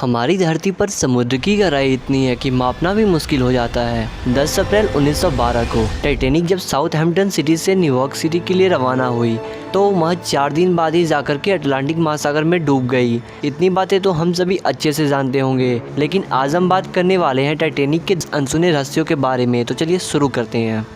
हमारी धरती पर समुद्र की गहराई इतनी है कि मापना भी मुश्किल हो जाता है। 10 अप्रैल 1912 को टाइटैनिक जब साउथहैम्पटन सिटी से न्यूयॉर्क सिटी के लिए रवाना हुई तो महज 4 दिन बाद ही जाकर के अटलांटिक महासागर में डूब गई। इतनी बातें तो हम सभी अच्छे से जानते होंगे, लेकिन आज हम बात करने वाले हैं टाइटैनिक के अनसुने रहस्यों के बारे में। तो चलिए शुरू करते हैं।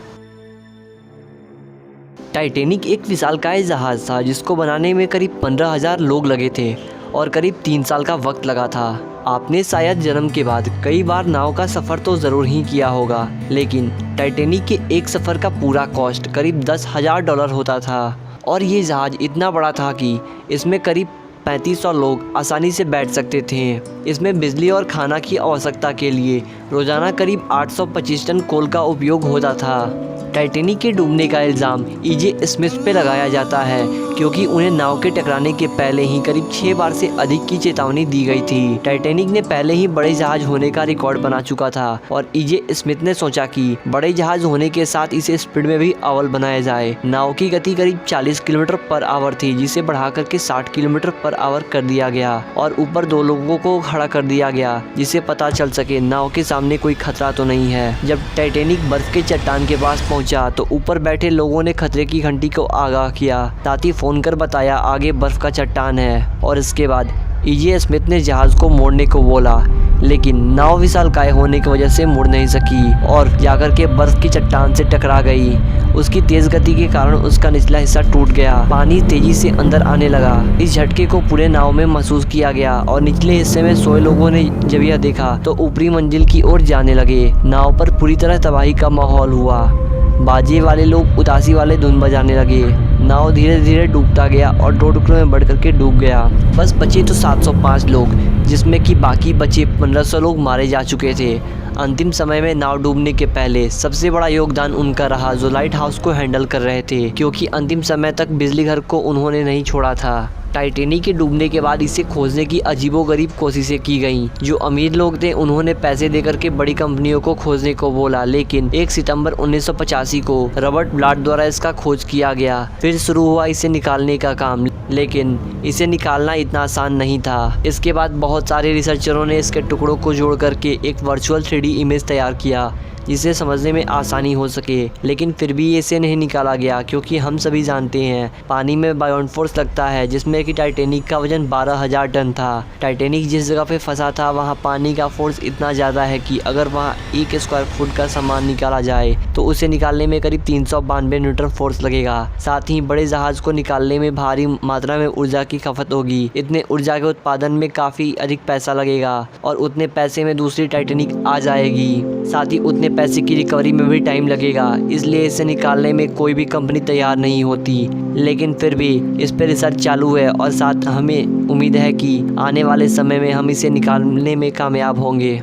टाइटैनिक एक विशालकाय जहाज़ था जिसको बनाने में करीब 15,000 लोग लगे थे और करीब 3 साल का वक्त लगा था। आपने शायद जन्म के बाद कई बार नाव का सफ़र तो ज़रूर ही किया होगा, लेकिन टाइटैनिक के एक सफ़र का पूरा कॉस्ट करीब $10,000 होता था। और ये जहाज़ इतना बड़ा था कि इसमें करीब 3500 लोग आसानी से बैठ सकते थे। इसमें बिजली और खाना की आवश्यकता के लिए रोज़ाना करीब 825 टन कोल का उपयोग होता था। टाइटैनिक के डूबने का इल्ज़ाम ईजे स्मिथ पे लगाया जाता है, क्योंकि उन्हें नाव के टकराने के पहले ही करीब 6 बार से अधिक की चेतावनी दी गई थी। टाइटैनिक ने पहले ही बड़े जहाज होने का रिकॉर्ड बना चुका था और ईजे स्मिथ ने सोचा कि बड़े जहाज होने के साथ इसे स्पीड में भी अव्वल बनाया जाए। नाव की गति करीब 40 किलोमीटर पर आवर थी, जिसे बढ़ा करके 60 किलोमीटर पर आवर कर दिया गया और ऊपर 2 लोगों को खड़ा कर दिया गया, जिससे पता चल सके नाव के सामने कोई खतरा तो नहीं है। जब टाइटैनिक बर्फ के चट्टान के पास पहुंचा तो ऊपर बैठे लोगों ने खतरे की घंटी को आगाह किया, साथ ही फोन कर बताया आगे बर्फ का चट्टान है। और इसके बाद ईजे स्मिथ ने जहाज को मोड़ने को बोला, लेकिन नाव विशालकाय होने की वजह से मुड़ नहीं सकी और जाकर के बर्फ की चट्टान से टकरा गई। उसकी तेज गति के कारण उसका निचला हिस्सा टूट गया। पानी तेजी से अंदर आने लगा। इस झटके को पूरे नाव में महसूस किया गया और निचले हिस्से में सोए लोगों ने जब यह देखा तो ऊपरी मंजिल की ओर जाने लगे। नाव पर पूरी तरह तबाही का माहौल हुआ। बाजे वाले लोग उदासी वाले धुन बजाने लगे। नाव धीरे धीरे डूबता गया और 2 टुकड़ों में बढ़ करके डूब गया। बस बचे तो 705 लोग, जिसमें कि बाकी बचे 1500 लोग मारे जा चुके थे। अंतिम समय में नाव डूबने के पहले सबसे बड़ा योगदान उनका रहा जो लाइट हाउस को हैंडल कर रहे थे, क्योंकि अंतिम समय तक बिजली घर को उन्होंने नहीं छोड़ा था। टाइटैनिक के डूबने के बाद इसे खोजने की अजीबोगरीब कोशिशें की गईं। जो अमीर लोग थे उन्होंने पैसे देकर के बड़ी कंपनियों को खोजने को बोला, लेकिन 1 सितंबर 1985 को रॉबर्ट ब्लाट द्वारा इसका खोज किया गया। फिर शुरू हुआ इसे निकालने का काम, लेकिन इसे निकालना इतना आसान नहीं था। इसके बाद बहुत सारे रिसर्चरों ने इसके टुकड़ों को जोड़ करके एक वर्चुअल 3D इमेज तैयार किया जिसे समझने में आसानी हो सके, लेकिन फिर भी इसे नहीं निकाला गया, क्योंकि हम सभी जानते हैं पानी में बायोन फोर्स लगता है, जिसमें कि टाइटैनिक का वजन 12,000 टन था। टाइटैनिक जिस जगह पे फंसा था वहाँ पानी का फोर्स इतना ज़्यादा है कि अगर वहाँ 1 स्क्वायर फुट का सामान निकाला जाए तो उसे निकालने में करीब 392 न्यूटन फोर्स लगेगा। साथ ही बड़े जहाज को निकालने में भारी मात्रा में ऊर्जा की खपत होगी। इतने ऊर्जा के उत्पादन में काफ़ी अधिक पैसा लगेगा और उतने पैसे में दूसरी टाइटैनिक आ जाएगी। साथ ही उतने पैसे की रिकवरी में भी टाइम लगेगा, इसलिए इसे निकालने में कोई भी कंपनी तैयार नहीं होती। लेकिन फिर भी इस पर रिसर्च चालू है और साथ हमें उम्मीद है कि आने वाले समय में हम इसे निकालने में कामयाब होंगे।